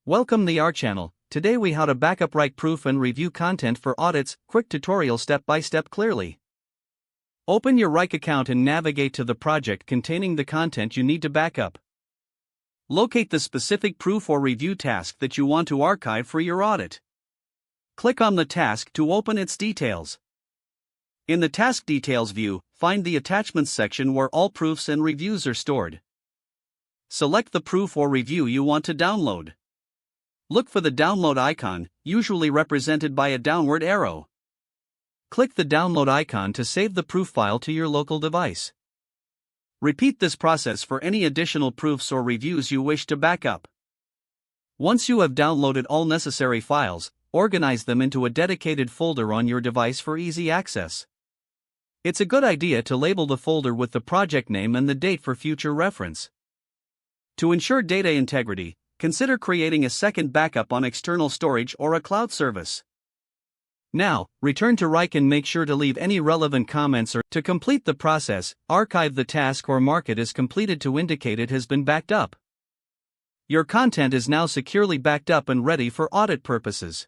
Welcome to our channel. Today we how to backup Wrike proof and review content for audits, quick tutorial step by step clearly. Open your Wrike account and navigate to the project containing the content you need to backup. Locate the specific proof or review task that you want to archive for your audit. Click on the task to open its details. In the task details view, find the attachments section where all proofs and reviews are stored. Select the proof or review you want to download. Look for the download icon, usually represented by a downward arrow. Click the download icon to save the proof file to your local device. Repeat this process for any additional proofs or reviews you wish to backup. Once you have downloaded all necessary files, organize them into a dedicated folder on your device for easy access. It's a good idea to label the folder with the project name and the date for future reference. To ensure data integrity, consider creating a second backup on external storage or a cloud service. Now, return to Wrike and make sure to leave any relevant comments or, to complete the process, archive the task or mark it as completed to indicate it has been backed up. Your content is now securely backed up and ready for audit purposes.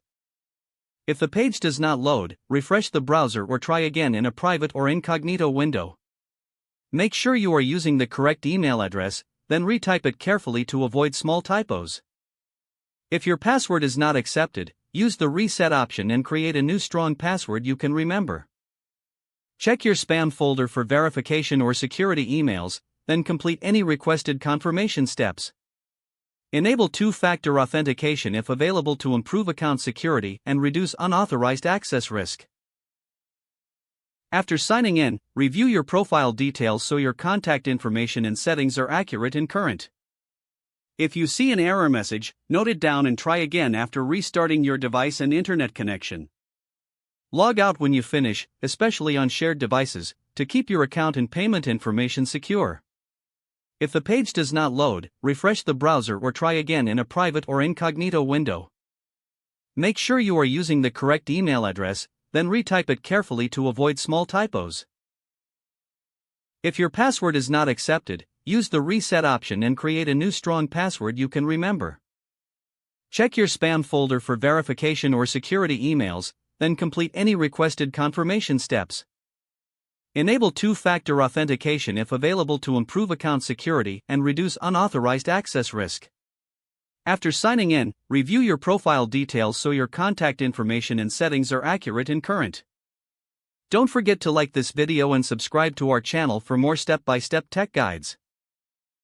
If the page does not load, refresh the browser or try again in a private or incognito window. Make sure you are using the correct email address, then retype it carefully to avoid small typos. If your password is not accepted, use the reset option and create a new strong password you can remember. Check your spam folder for verification or security emails, then complete any requested confirmation steps. Enable two-factor authentication if available to improve account security and reduce unauthorized access risk. After signing in, review your profile details so your contact information and settings are accurate and current. If you see an error message, note it down and try again after restarting your device and internet connection. Log out when you finish, especially on shared devices, to keep your account and payment information secure. If the page does not load, refresh the browser or try again in a private or incognito window. Make sure you are using the correct email address, then retype it carefully to avoid small typos. If your password is not accepted, use the reset option and create a new strong password you can remember. Check your spam folder for verification or security emails, then complete any requested confirmation steps. Enable two-factor authentication if available to improve account security and reduce unauthorized access risk. After signing in, review your profile details so your contact information and settings are accurate and current. Don't forget to like this video and subscribe to our channel for more step-by-step tech guides.